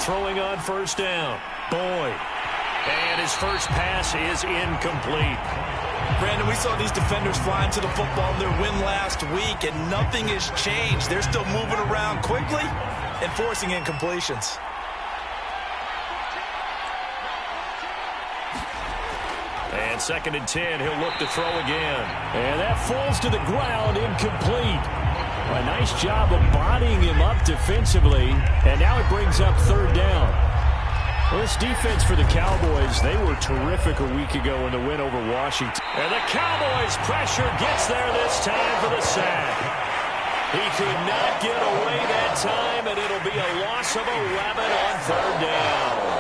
throwing on first down. Boyd. And his first pass is incomplete. Brandon, we saw these defenders flying to the football in their win last week, and nothing has changed. They're still moving around quickly and forcing incompletions. And 2nd and 10, he'll look to throw again. And that falls to the ground, incomplete. A nice job of bodying him up defensively, and now it brings up 3rd down. Well, this defense for the Cowboys, they were terrific a week ago in the win over Washington. And the Cowboys pressure gets there this time for the sack. He could not get away that time, and it'll be a loss of 11 on 3rd down.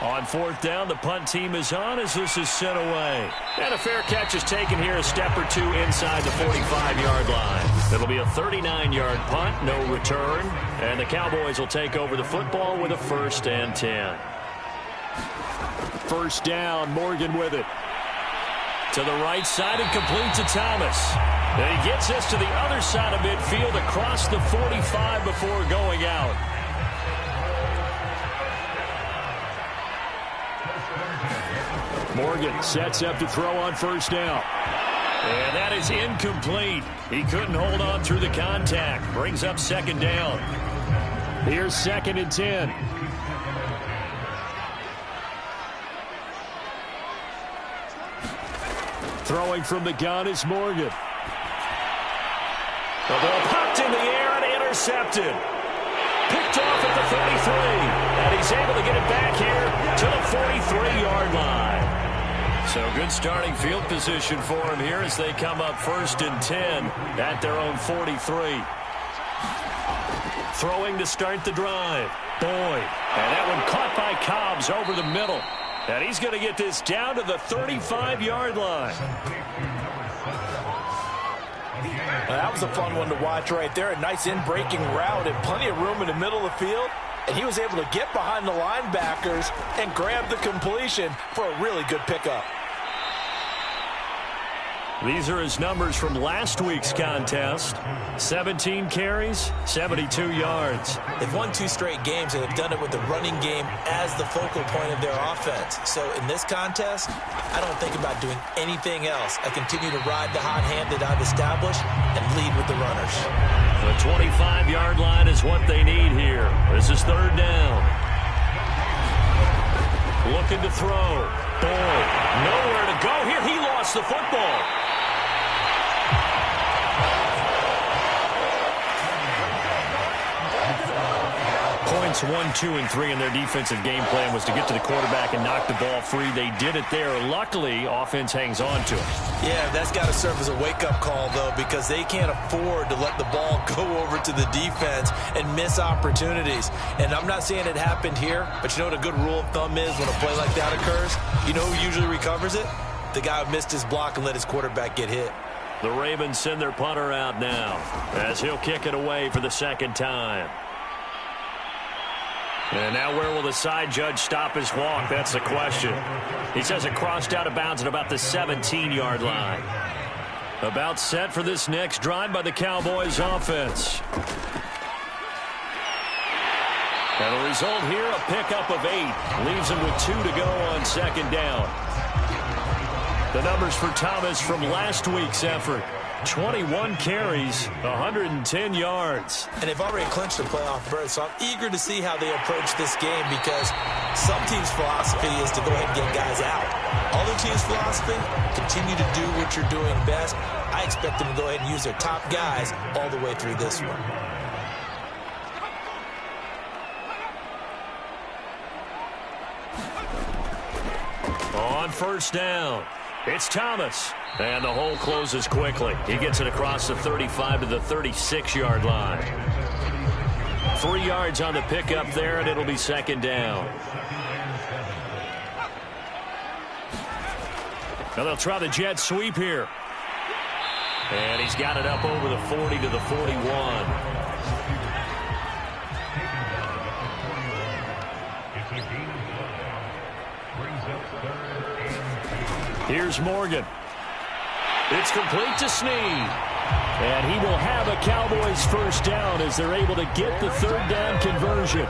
On 4th down, the punt team is on as this is sent away. And a fair catch is taken here, a step or two inside the 45-yard line. It'll be a 39-yard punt, no return. And the Cowboys will take over the football with a 1st and 10. 1st down, Morgan with it. To the right side and complete to Thomas. And he gets us to the other side of midfield across the 45 before going out. Morgan sets up to throw on 1st down. And that is incomplete. He couldn't hold on through the contact. Brings up 2nd down. Here's 2nd and 10. Throwing from the gun is Morgan. The ball popped in the air and intercepted. Picked off at the 33. And he's able to get it back here to the 43-yard line. So good starting field position for him here as they come up 1st and 10 at their own 43. Throwing to start the drive. Boyd. And that one caught by Cobbs over the middle. And he's going to get this down to the 35-yard line. That was a fun one to watch right there. A nice in-breaking route and plenty of room in the middle of the field. And he was able to get behind the linebackers and grab the completion for a really good pickup. These are his numbers from last week's contest. 17 carries, 72 yards. They've won 2 straight games, and they've done it with the running game as the focal point of their offense. So in this contest, I don't think about doing anything else. I continue to ride the hot hand that I've established and lead with the runners. The 25-yard line is what they need here. This is 3rd down. Looking to throw. Boyd, nowhere to go here. He lost the football. Points 1, 2, and 3 in their defensive game plan was to get to the quarterback and knock the ball free. They did it there. Luckily, offense hangs on to it. Yeah, that's got to serve as a wake-up call, though, because they can't afford to let the ball go over to the defense and miss opportunities. And I'm not saying it happened here, but you know what a good rule of thumb is when a play like that occurs? You know who usually recovers it? The guy who missed his block and let his quarterback get hit. The Ravens send their punter out now as he'll kick it away for the 2nd time. And now where will the side judge stop his walk? That's the question. He says it crossed out of bounds at about the 17-yard line. About set for this next drive by the Cowboys offense. And the result here, a pickup of 8. Leaves him with 2 to go on 2nd down. The numbers for Thomas from last week's effort. 21 carries, 110 yards. And they've already clinched the playoff berth, so I'm eager to see how they approach this game because some teams' philosophy is to go ahead and get guys out. Other teams' philosophy, continue to do what you're doing best. I expect them to go ahead and use their top guys all the way through this one. On 1st down, it's Thomas. And the hole closes quickly. He gets it across the 35 to the 36-yard line. 3 yards on the pickup there, and it'll be 2nd down. Now they'll try the jet sweep here. And he's got it up over the 40 to the 41. Here's Morgan. It's complete to Snead. And he will have a Cowboys first down as they're able to get the third down conversion.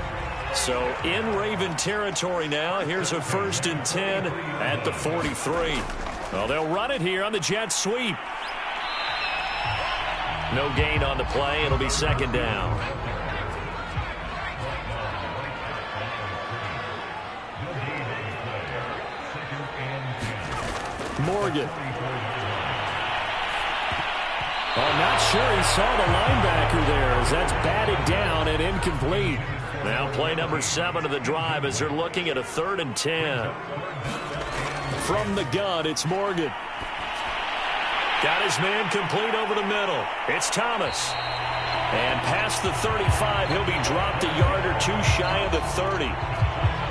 So in Raven territory now. Here's a 1st and 10 at the 43. Well, they'll run it here on the jet sweep. No gain on the play. It'll be 2nd down. Morgan. I'm not sure he saw the linebacker there as that's batted down and incomplete. Now play number 7 of the drive as they're looking at a 3rd and 10. From the gun, it's Morgan. Got his man complete over the middle. It's Thomas. And past the 35, he'll be dropped a yard or 2 shy of the 30.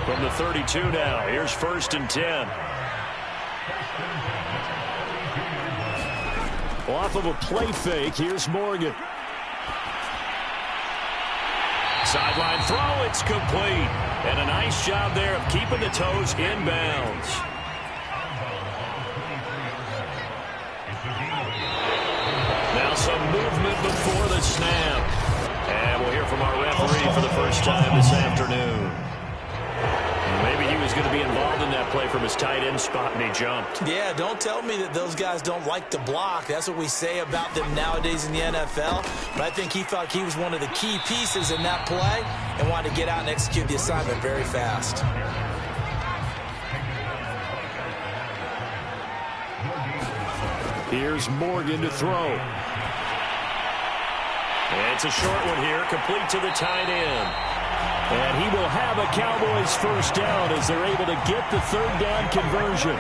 From the 32 now, here's 1st and 10. Off of a play fake, here's Morgan. Sideline throw, it's complete. And a nice job there of keeping the toes inbounds. Now some movement before the snap. And we'll hear from our referee for the first time this afternoon. Maybe he was going to be involved in that play from his tight end spot, and he jumped. Yeah, don't tell me that those guys don't like to block. That's what we say about them nowadays in the NFL. But I think he thought he was one of the key pieces in that play and wanted to get out and execute the assignment very fast. Here's Morgan to throw. And it's a short one here, complete to the tight end. And he will have a Cowboys first down as they're able to get the third down conversion.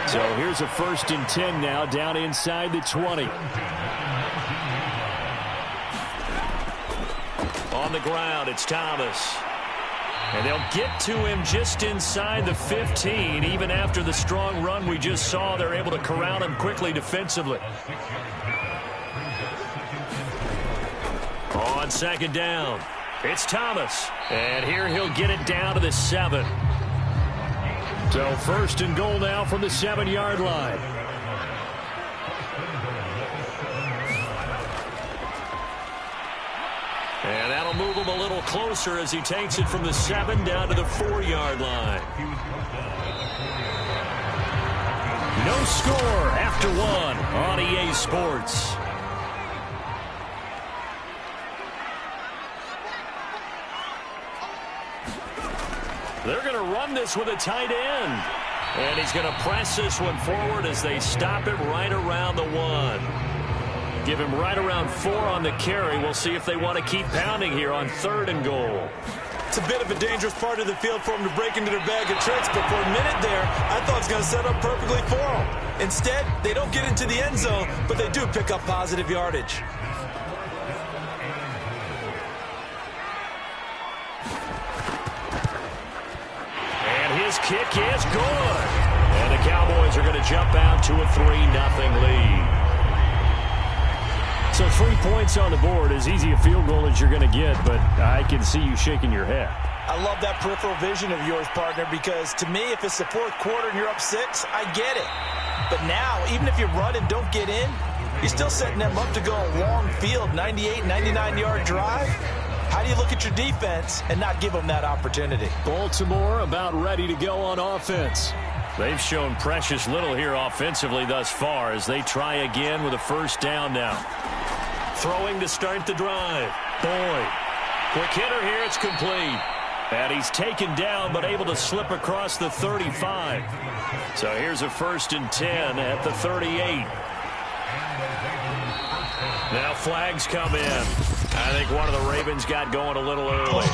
So here's a 1st and 10 now down inside the 20. On the ground, it's Thomas. And they'll get to him just inside the 15. Even after the strong run we just saw, they're able to corral him quickly defensively. On 2nd down, it's Thomas. And here he'll get it down to the 7. So 1st and goal now from the 7-yard line. And that'll move him a little closer as he takes it from the 7 down to the 4-yard line. No score after 1 on EA Sports. They're going to run this with a tight end. And he's going to press this one forward as they stop it right around the 1. Give him right around 4 on the carry. We'll see if they want to keep pounding here on 3rd and goal. It's a bit of a dangerous part of the field for them to break into their bag of tricks, but for a minute there, I thought it was going to set up perfectly for them. Instead, they don't get into the end zone, but they do pick up positive yardage. And his kick is good. And the Cowboys are going to jump out to a 3-0 lead. So 3 points on the board, as easy a field goal as you're going to get, but I can see you shaking your head. I love that peripheral vision of yours, partner, because to me, if it's the 4th quarter and you're up 6, I get it. But now, even if you run and don't get in, you're still setting them up to go a long field, 98, 99-yard drive. How do you look at your defense and not give them that opportunity? Baltimore about ready to go on offense. They've shown precious little here offensively thus far as they try again with a 1st down now. Throwing to start the drive. Boyd. Quick hitter here. It's complete. And he's taken down but able to slip across the 35. So here's a 1st and 10 at the 38. Now flags come in. I think one of the Ravens got going a little early.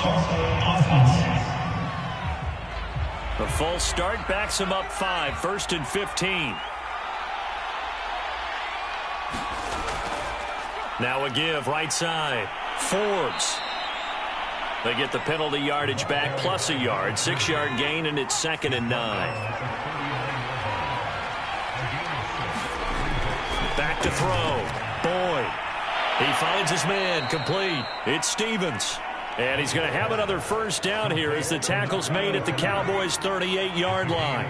The full start backs him up 5. 1st and 15. Now a give right side. Forbes. They get the penalty yardage back plus a yard. 6-yard gain, and it's 2nd and 9. Back to throw. Boyd. He finds his man complete. It's Stevens. And he's going to have another 1st down here as the tackle's made at the Cowboys' 38-yard line.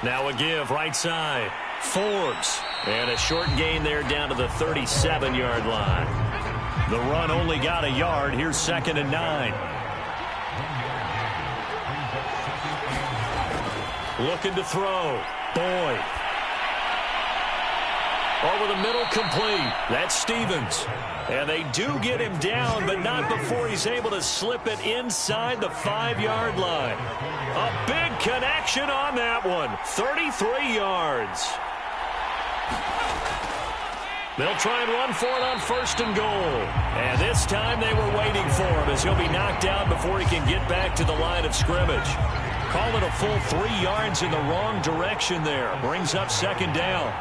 Now a give right side. Forbes. And a short gain there down to the 37-yard line. The run only got a yard. Here's 2nd and 9. Looking to throw. Boyd. Over the middle, complete. That's Stevens. And they do get him down, but not before he's able to slip it inside the 5-yard line. A big connection on that one. 33 yards. They'll try and run for it on 1st and goal. And this time they were waiting for him as he'll be knocked down before he can get back to the line of scrimmage. Call it a full 3 yards in the wrong direction there. Brings up 2nd down.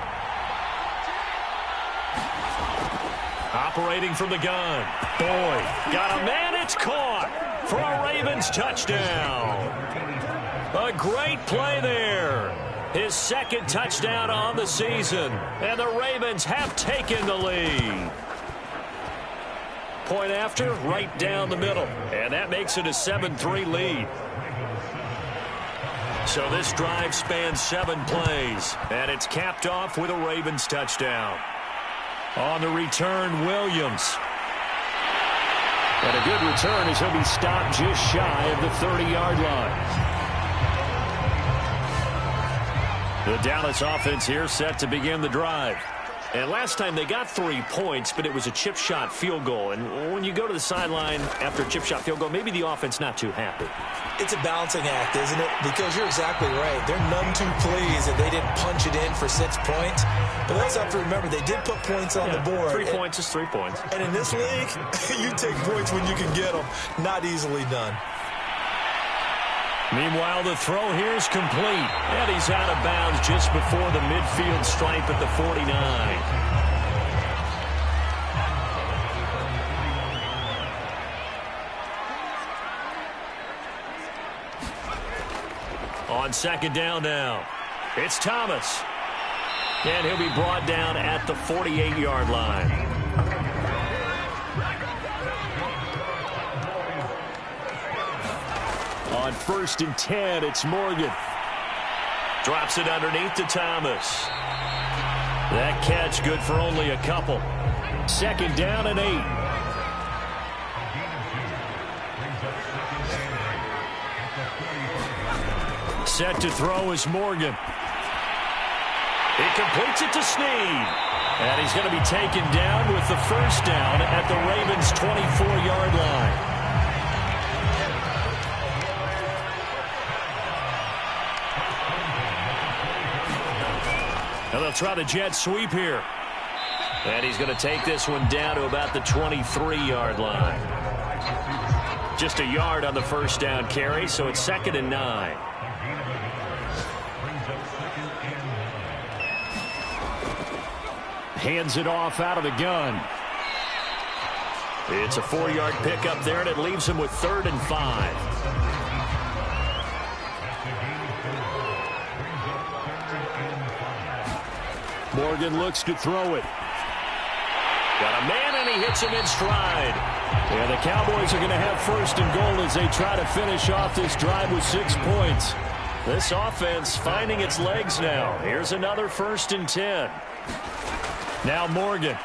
Operating from the gun. Boyd got a man. It's caught for a Ravens touchdown. A great play there. His 2nd touchdown on the season. And the Ravens have taken the lead. Point after, right down the middle. And that makes it a 7-3 lead. So this drive spans 7 plays. And it's capped off with a Ravens touchdown. On the return, Williams. And a good return as he'll be stopped just shy of the 30-yard line. The Dallas offense here set to begin the drive. And last time they got 3 points, but it was a chip shot field goal. And when you go to the sideline after a chip shot field goal, maybe the offense not too happy. It's a balancing act, isn't it? Because you're exactly right. They're none too pleased that they didn't punch it in for 6 points. But they also have to remember they did put points on the board. 3 points is 3 points. And in this league, you take points when you can get them. Not easily done. Meanwhile, the throw here is complete. And he's out of bounds just before the midfield stripe at the 49. On 2nd down now, it's Thomas. And he'll be brought down at the 48-yard line. On 1st and 10, it's Morgan. Drops it underneath to Thomas. That catch good for only a couple. 2nd down and 8. Set to throw is Morgan. He completes it to Snead. And he's going to be taken down with the 1st down at the Ravens' 24-yard line. And they'll try the jet sweep here. And he's going to take this one down to about the 23-yard line. Just a yard on the 1st down carry, so it's 2nd and 9. Hands it off out of the gun. It's a 4-yard pickup there, and it leaves him with 3rd and 5. Morgan looks to throw it. Got a man, and he hits him in stride. And the Cowboys are going to have 1st and goal as they try to finish off this drive with 6 points. This offense finding its legs now. Here's another 1st and 10. Now Morgan.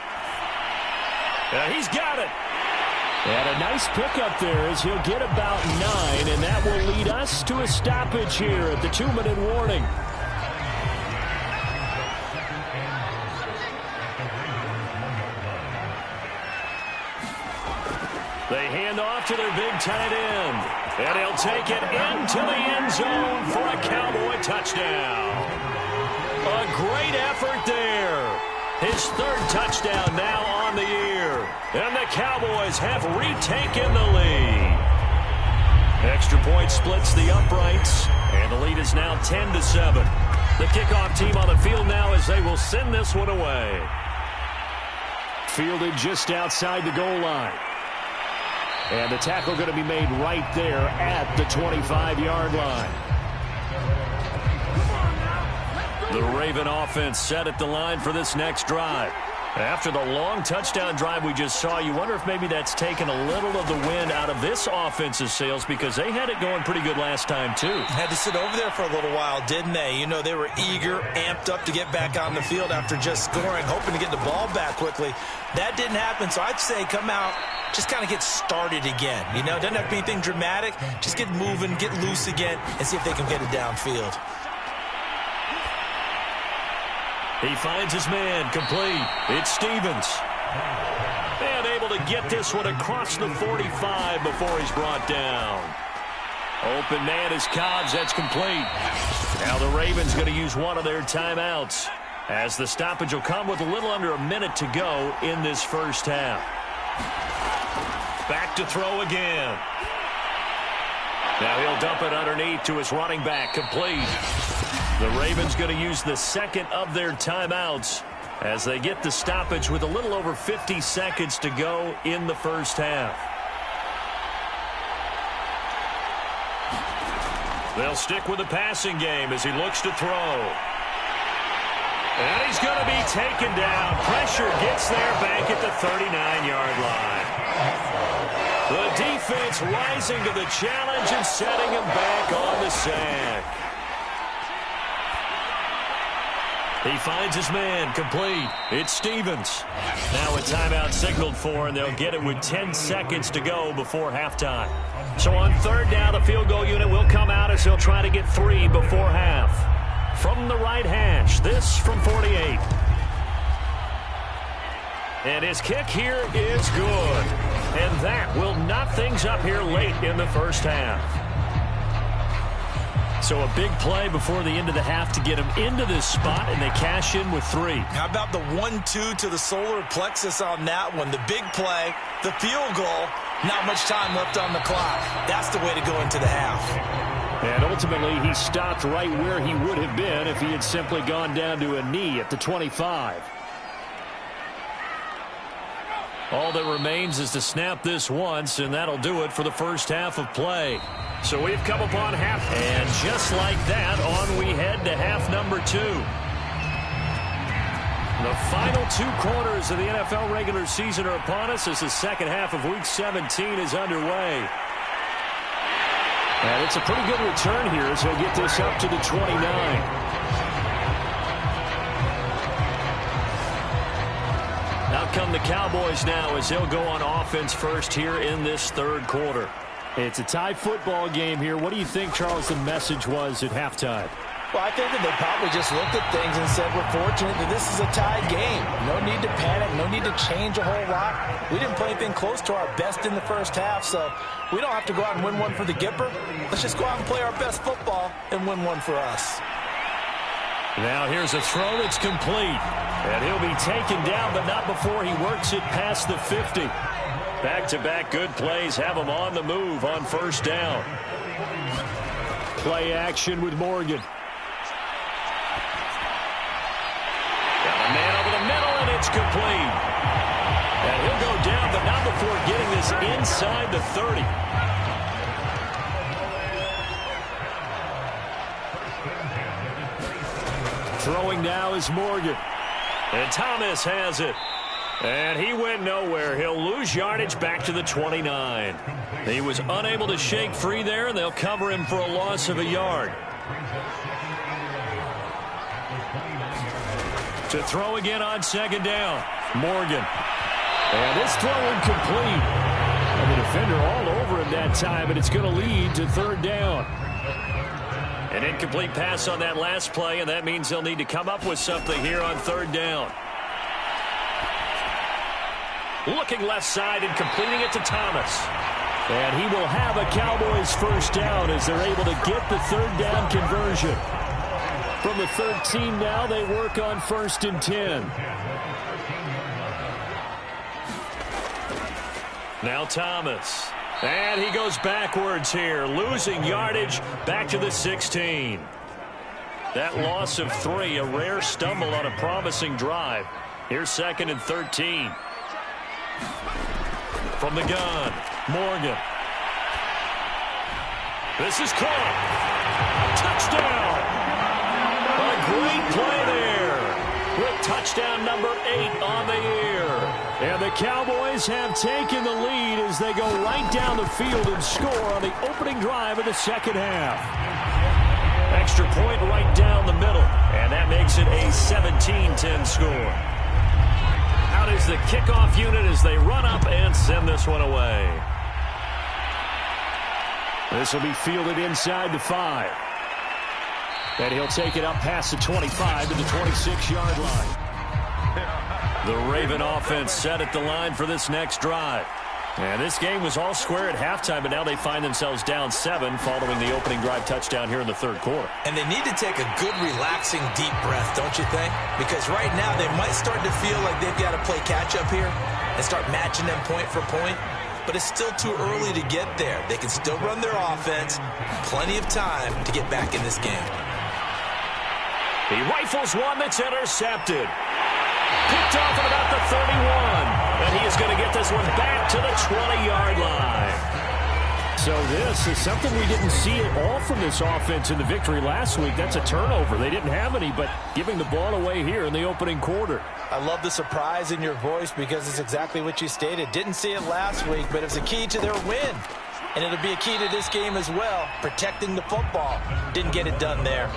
He's got it. And a nice pickup there as he'll get about 9, and that will lead us to a stoppage here at the 2-minute warning. They hand off to their big tight end. And he'll take it into the end zone for a Cowboy touchdown. A great effort there. His 3rd touchdown now on the year. And the Cowboys have retaken the lead. Extra point splits the uprights. And the lead is now 10-7. The kickoff team on the field now as they will send this one away. Fielded just outside the goal line. And the tackle going to be made right there at the 25-yard line. The Raven offense set at the line for this next drive. After the long touchdown drive we just saw, you wonder if maybe that's taken a little of the wind out of this offense's sails because they had it going pretty good last time, too. Had to sit over there for a little while, didn't they? You know, they were eager, amped up to get back on the field after just scoring, hoping to get the ball back quickly. That didn't happen, so I'd say come out, just kind of get started again. You know, doesn't have to be anything dramatic. Just get moving, get loose again, and see if they can get it downfield. He finds his man, complete. It's Stevens. And able to get this one across the 45 before he's brought down. Open man is Cobbs. That's complete. Now the Ravens going to use one of their timeouts, as the stoppage will come with a little under a minute to go in this first half. Back to throw again. Now he'll dump it underneath to his running back, complete. The Ravens going to use the second of their timeouts as they get the stoppage with a little over 50 seconds to go in the first half. They'll stick with the passing game as he looks to throw. And he's going to be taken down. Pressure gets there back at the 39-yard line. The defense rising to the challenge and setting him back on the sack. He finds his man, complete. It's Stevens. Now a timeout signaled for, and they'll get it with 10 seconds to go before halftime. So on third down, the field goal unit will come out as he'll try to get 3 before half. From the right hash, this from 48. And his kick here is good. And that will knot things up here late in the first half. So a big play before the end of the half to get him into this spot, and they cash in with 3. How about the 1-2 to the solar plexus on that one? The big play, the field goal, not much time left on the clock. That's the way to go into the half. And ultimately, he stopped right where he would have been if he had simply gone down to a knee at the 25. All that remains is to snap this once, and that'll do it for the first half of play. So we've come upon half, and just like that, on we head to half number 2. The final 2 quarters of the NFL regular season are upon us as the second half of Week 17 is underway. And it's a pretty good return here as he'll get this up to the 29. Out come the Cowboys now as they'll go on offense first here in this third quarter. It's a tie football game here. What do you think, Charles, the message was at halftime? Well, I think that they probably just looked at things and said, we're fortunate that this is a tied game. No need to panic, no need to change a whole lot. We didn't play anything close to our best in the first half, so we don't have to go out and win one for the Gipper. Let's just go out and play our best football and win one for us. Now here's a throw that's complete. And he'll be taken down, but not before he works it past the 50. Back-to-back good plays have him on the move on first down. Play action with Morgan. Got a man over the middle, and it's complete. And he'll go down, but not before getting this inside the 30. Throwing now is Morgan. And Thomas has it. And he went nowhere. He'll lose yardage back to the 29. He was unable to shake free there, and they'll cover him for a loss of a yard. To throw again on second down. Morgan. And this throw incomplete. And the defender all over him that time, and it's going to lead to third down. An incomplete pass on that last play, and that means they'll need to come up with something here on third down. Looking left side and completing it to Thomas. And he will have a Cowboys first down as they're able to get the third down conversion. From the 13 now, they work on 1st and 10. Now Thomas. And he goes backwards here, losing yardage back to the 16. That loss of 3, a rare stumble on a promising drive. Here's 2nd and 13. From the gun, Morgan. This is caught. Touchdown. A great play there with touchdown number 8 on the year. And the Cowboys have taken the lead as they go right down the field and score on the opening drive of the second half. Extra point right down the middle, and that makes it a 17-10 score. Out is the kickoff unit as they run up and send this one away. This will be fielded inside the 5. And he'll take it up past the 25 to the 26-yard line. The Raven offense set at the line for this next drive. And this game was all square at halftime, but now they find themselves down 7 following the opening drive touchdown here in the third quarter. And they need to take a good, relaxing, deep breath, don't you think? Because right now they might start to feel like they've got to play catch-up here and start matching them point for point. But it's still too early to get there. They can still run their offense. Plenty of time to get back in this game. He rifles one that's intercepted. Picked off at about the 31. And he is going to get this one back to the 20-yard line. So this is something we didn't see at all from this offense in the victory last week. That's a turnover. They didn't have any, but giving the ball away here in the opening quarter. I love the surprise in your voice because it's exactly what you stated. Didn't see it last week, but it was a key to their win. And it'll be a key to this game as well, protecting the football. Didn't get it done there.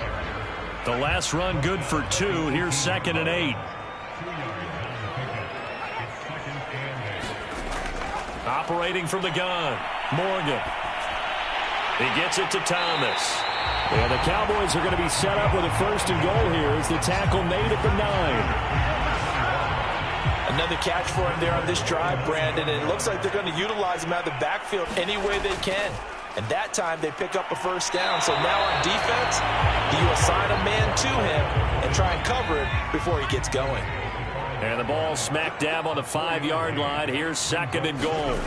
The last run good for 2. Here's 2nd and 8. Operating from the gun, Morgan. He gets it to Thomas. And the Cowboys are going to be set up with a 1st and goal here as the tackle made at the 9. Another catch for him there on this drive, Brandon, and it looks like they're going to utilize him out of the backfield any way they can. And that time they pick up a 1st down. So now on defense, do you assign a man to him and try and cover it before he gets going? And the ball smack dab on the 5-yard line. Here's 2nd and goal.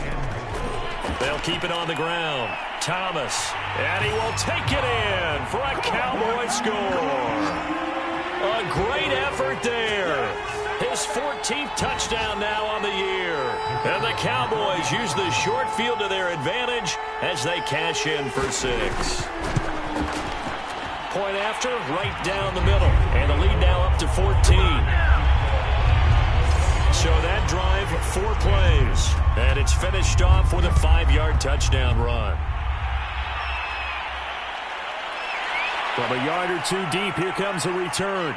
They'll keep it on the ground. Thomas, and he will take it in for a Cowboy score. A great effort there. His 14th touchdown now on the year. And the Cowboys use the short field to their advantage as they cash in for 6. Point after, right down the middle. And the lead now up to 14. So that drive, 4 plays. And it's finished off with a 5-yard touchdown run. From a yard or 2 deep, here comes a return.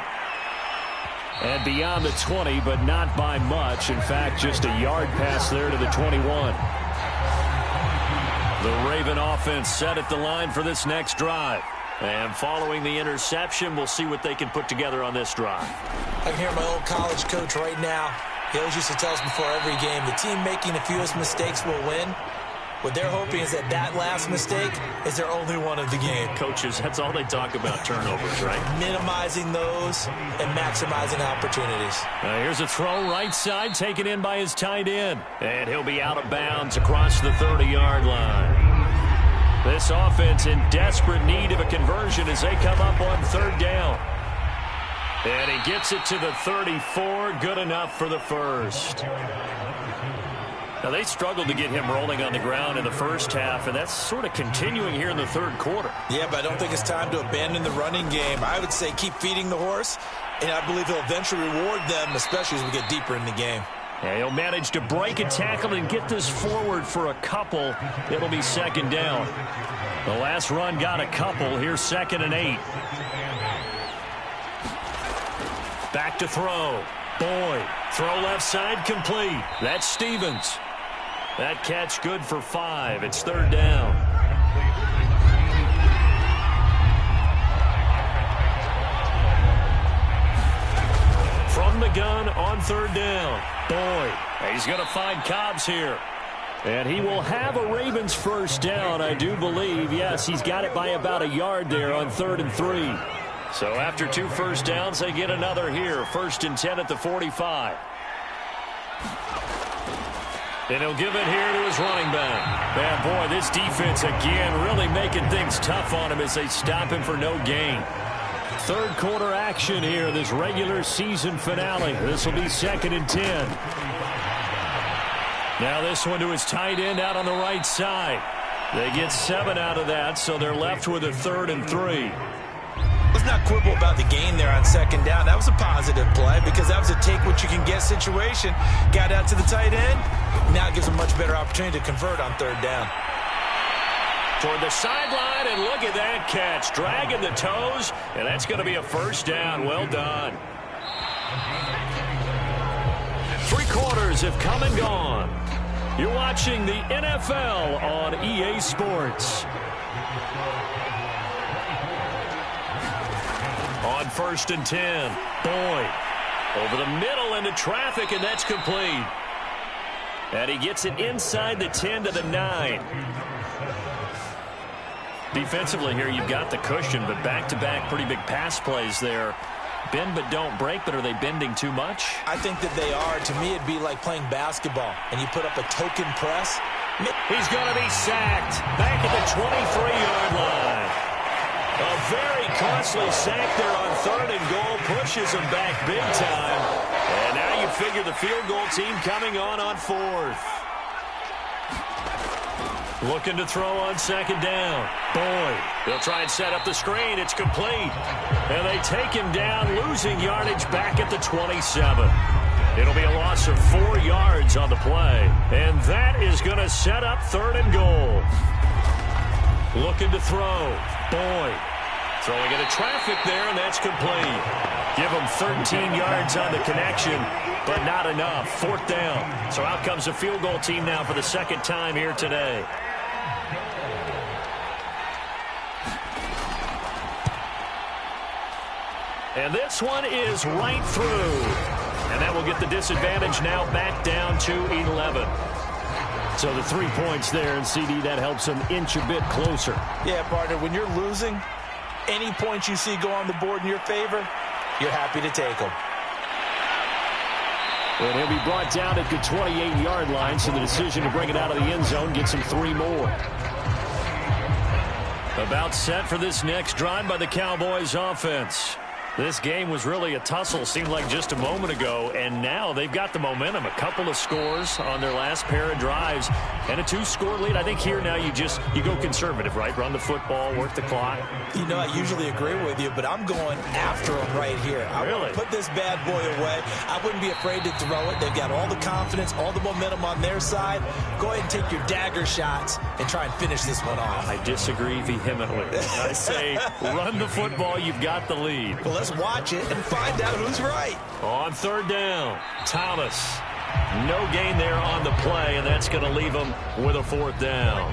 And beyond the 20, but not by much. In fact, just a yard pass there to the 21. The Raven offense set at the line for this next drive. And following the interception, we'll see what they can put together on this drive. I can hear my old college coach right now. He always used to tell us before every game, the team making the fewest mistakes will win. What they're hoping is that last mistake is their only one of the game. Coaches, that's all they talk about, turnovers, right? Minimizing those and maximizing opportunities. Here's a throw right side, taken in by his tight end. And he'll be out of bounds across the 30-yard line. This offense in desperate need of a conversion as they come up on 3rd down. And he gets it to the 34, good enough for the 1st. Now, they struggled to get him rolling on the ground in the first half, and that's sort of continuing here in the 3rd quarter. Yeah, but I don't think it's time to abandon the running game. I would say keep feeding the horse, and I believe he'll eventually reward them, especially as we get deeper in the game. Yeah, he'll manage to break a tackle and get this forward for a couple. It'll be 2nd down. The last run got a couple. Here's 2nd and 8. Back to throw. Boyd. Throw left side complete. That's Stevens. That catch good for 5. It's 3rd down. From the gun on 3rd down. Boyd. He's going to find Cobbs here. And he will have a Ravens 1st down, I do believe. Yes, he's got it by about a yard there on 3rd and 3. So after 2 first downs, they get another here. 1st and 10 at the 45. And he'll give it here to his running back. Man, boy, this defense again really making things tough on him as they stop him for no gain. 3rd quarter action here, this regular season finale. This will be 2nd and 10. Now this one to his tight end out on the right side. They get 7 out of that, so they're left with a 3rd and 3. Let's not quibble about the gain there on second down. That was a positive play because that was a take-what-you-can-get situation. Got out to the tight end. Now it gives a much better opportunity to convert on third down. Toward the sideline, and look at that catch. Dragging the toes, and that's going to be a first down. Well done. 3 quarters have come and gone. You're watching the NFL on EA Sports. On 1st and 10, Boyd over the middle into traffic, and that's complete. And he gets it inside the 10 to the 9. Defensively here, you've got the cushion, but back-to-back pretty big pass plays there. Bend but don't break, but are they bending too much? I think that they are. To me, it'd be like playing basketball, and you put up a token press. He's going to be sacked back at the 23-yard line. A very costly sack there on 3rd and goal, pushes him back big time. And now you figure the field goal team coming on 4th. Looking to throw on 2nd down. Boyd, they'll try and set up the screen. It's complete. And they take him down, losing yardage back at the 27. It'll be a loss of 4 yards on the play. And that is going to set up 3rd and goal. Looking to throw. Boyd throwing into traffic there, and that's complete. Give him 13 yards on the connection, but not enough. 4th down. So out comes the field goal team now for the 2nd time here today. And this one is right through. And that will get the disadvantage now back down to 11. So the 3 points there, and CD, that helps them inch a bit closer. Yeah, partner, when you're losing, any points you see go on the board in your favor, you're happy to take them. And he'll be brought down at the 28-yard line, so the decision to bring it out of the end zone gets him 3 more. About set for this next drive by the Cowboys offense. This game was really a tussle, seemed like just a moment ago, and now they've got the momentum. A couple of scores on their last pair of drives, and a 2-score lead. I think here now you go conservative, right? Run the football, work the clock. You know, I usually agree with you, but I'm going after them right here. I want to put this bad boy away. I wouldn't be afraid to throw it. They've got all the confidence, all the momentum on their side. Go ahead and take your dagger shots and try and finish this one off. I disagree vehemently. I say run the football. You've got the lead. Well, let's watch it and find out who's right. On 3rd down, Thomas. No gain there on the play, and that's going to leave him with a 4th down.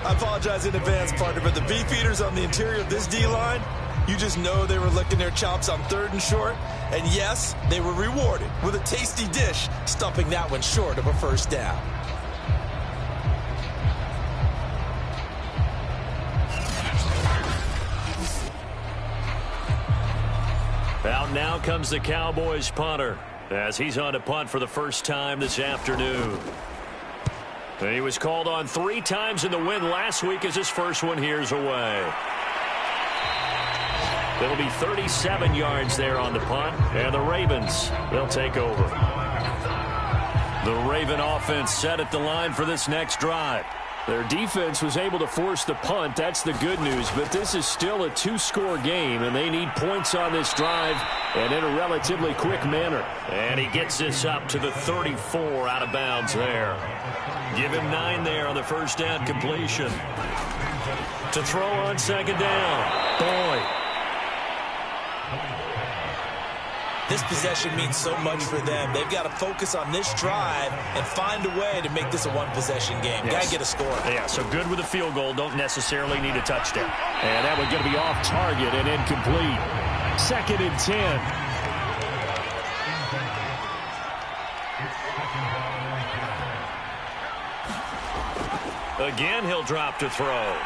I apologize in advance, partner, but the beefeaters on the interior of this D-line, you just know they were licking their chops on 3rd and short. And yes, they were rewarded with a tasty dish, stumping that one short of a 1st down. Out now comes the Cowboys punter as he's on to punt for the first time this afternoon. He was called on 3 times in the win last week as his first one here's away. It'll be 37 yards there on the punt, and the Ravens, they'll take over. The Raven offense set at the line for this next drive. Their defense was able to force the punt. That's the good news, but this is still a 2-score game, and they need points on this drive and in a relatively quick manner. And he gets this up to the 34 out of bounds there. Give him 9 there on the 1st down completion. To throw on 2nd down, Boyd. This possession means so much for them. They've got to focus on this drive and find a way to make this a one-possession game. Yes. Got to get a score. Yeah, so good with a field goal. Don't necessarily need a touchdown. And that one's going to be off target and incomplete. 2nd and 10. Again, he'll drop to throw.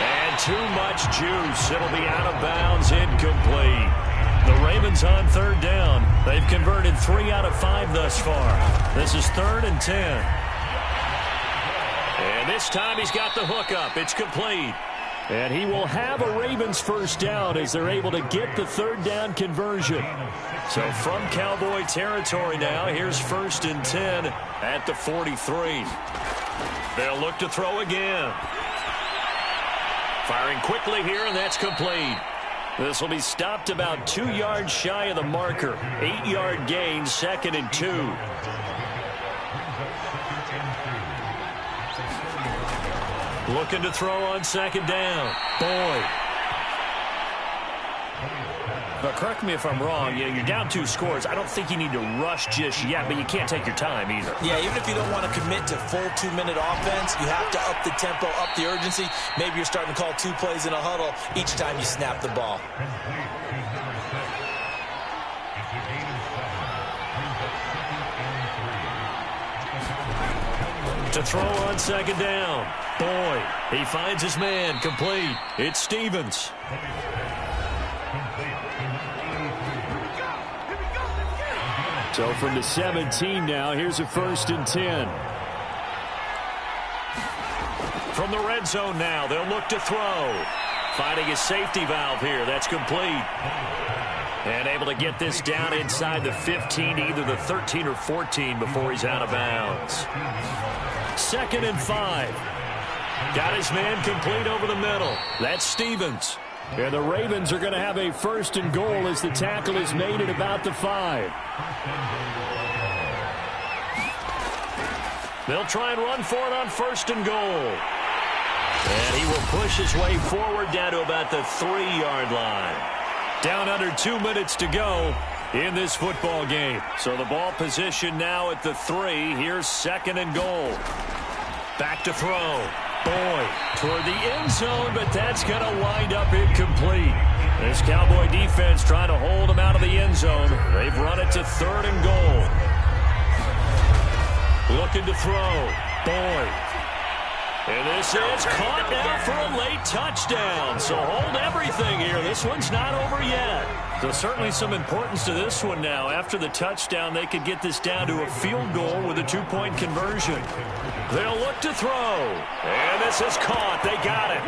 And too much juice. It'll be out of bounds, incomplete. The Ravens on 3rd down. They've converted 3 out of 5 thus far. This is 3rd and 10. And this time he's got the hook up. It's complete. And he will have a Ravens 1st down as they're able to get the 3rd down conversion. So from Cowboy territory now, here's 1st and 10 at the 43. They'll look to throw again. Firing quickly here, and that's complete. This will be stopped about 2 yards shy of the marker. 8-yard gain, 2nd and 2. Looking to throw on 2nd down. Boyd. But correct me if I'm wrong, you're down 2 scores. I don't think you need to rush just yet, but you can't take your time either. Yeah, even if you don't want to commit to full 2-minute offense, you have to up the tempo, up the urgency. Maybe you're starting to call 2 plays in a huddle each time you snap the ball. To throw on 2nd down. Boyd. He finds his man. Complete. It's Stevens. So from the 17 now, here's a 1st and 10. From the red zone now, they'll look to throw. Finding a safety valve here. That's complete. And able to get this down inside the 15, either the 13 or 14 before he's out of bounds. 2nd and 5. Got his man complete over the middle. That's Stevens. And the Ravens are going to have a 1st and goal as the tackle is made at about the 5. They'll try and run for it on 1st and goal. And he will push his way forward down to about the 3-yard line. Down under 2 minutes to go in this football game. So the ball position now at the 3. Here's 2nd and goal. Back to throw. Boyd toward the end zone, but that's going to wind up incomplete. This Cowboy defense trying to hold him out of the end zone. They've run it to 3rd and goal. Looking to throw. Boyd. And this is caught now for a late touchdown. So hold everything here. This one's not over yet. So certainly some importance to this one now. After the touchdown, they could get this down to a field goal with a 2-point conversion. They'll look to throw. And this is caught. They got it.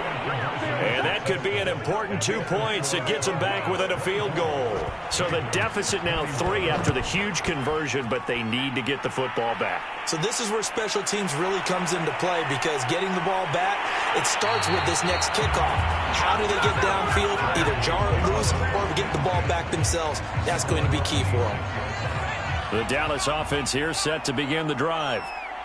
And that could be an important 2 points that gets them back within a field goal. So the deficit now 3 after the huge conversion, but they need to get the football back. So this is where special teams really comes into play, because getting the ball back, it starts with this next kickoff. How do they get downfield, either jar it loose or get the ball back themselves? That's going to be key for them. The Dallas offense here set to begin the drive.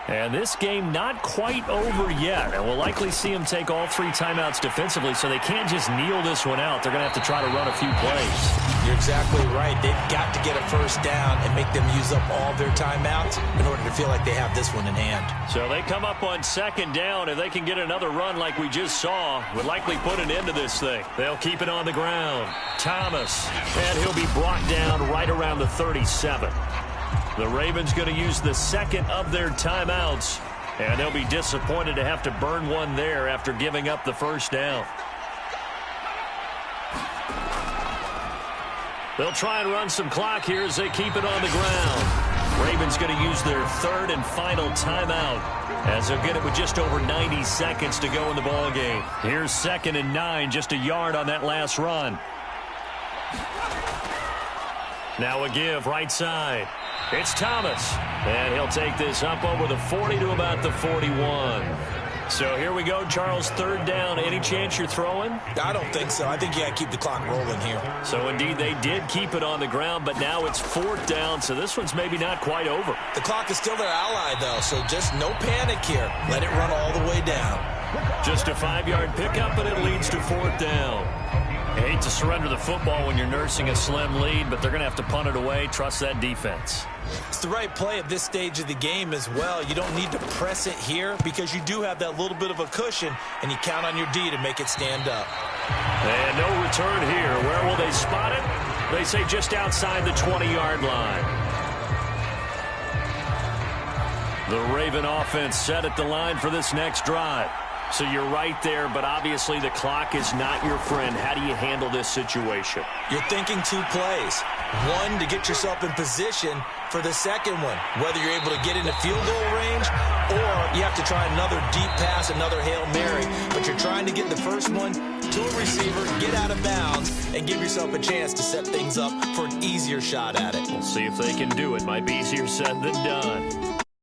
And this game not quite over yet. And we'll likely see them take all 3 timeouts defensively, so they can't just kneel this one out. They're going to have to try to run a few plays. You're exactly right. They've got to get a 1st down and make them use up all their timeouts in order to feel like they have this one in hand. So they come up on 2nd down. If they can get another run like we just saw, would likely put an end to this thing. They'll keep it on the ground. Thomas, and he'll be brought down right around the 37. The Ravens going to use the 2nd of their timeouts, and they'll be disappointed to have to burn one there after giving up the 1st down. They'll try and run some clock here as they keep it on the ground. Ravens going to use their 3rd and final timeout as they'll get it with just over 90 seconds to go in the ball game. Here's 2nd and 9, just a yard on that last run. Now a give right side. It's Thomas, and he'll take this up over the 40 to about the 41. So here we go, Charles, 3rd down. Any chance you're throwing? I don't think so. I think you got to keep the clock rolling here. So indeed, they did keep it on the ground, but now it's 4th down, so this one's maybe not quite over. The clock is still their ally, though, so just no panic here. Let it run all the way down. Just a 5-yard pickup, and it leads to 4th down. I hate to surrender the football when you're nursing a slim lead, but they're going to have to punt it away. Trust that defense. It's the right play at this stage of the game as well. You don't need to press it here because you do have that little bit of a cushion, and you count on your D to make it stand up. And no return here. Where will they spot it? They say just outside the 20-yard line. The Raven offense set at the line for this next drive. So you're right there, but obviously the clock is not your friend. How do you handle this situation? You're thinking 2 plays. One, to get yourself in position for the second one, whether you're able to get into field goal range or you have to try another deep pass, another Hail Mary. But you're trying to get the first one to a receiver, get out of bounds, and give yourself a chance to set things up for an easier shot at it. We'll see if they can do it. Might be easier said than done.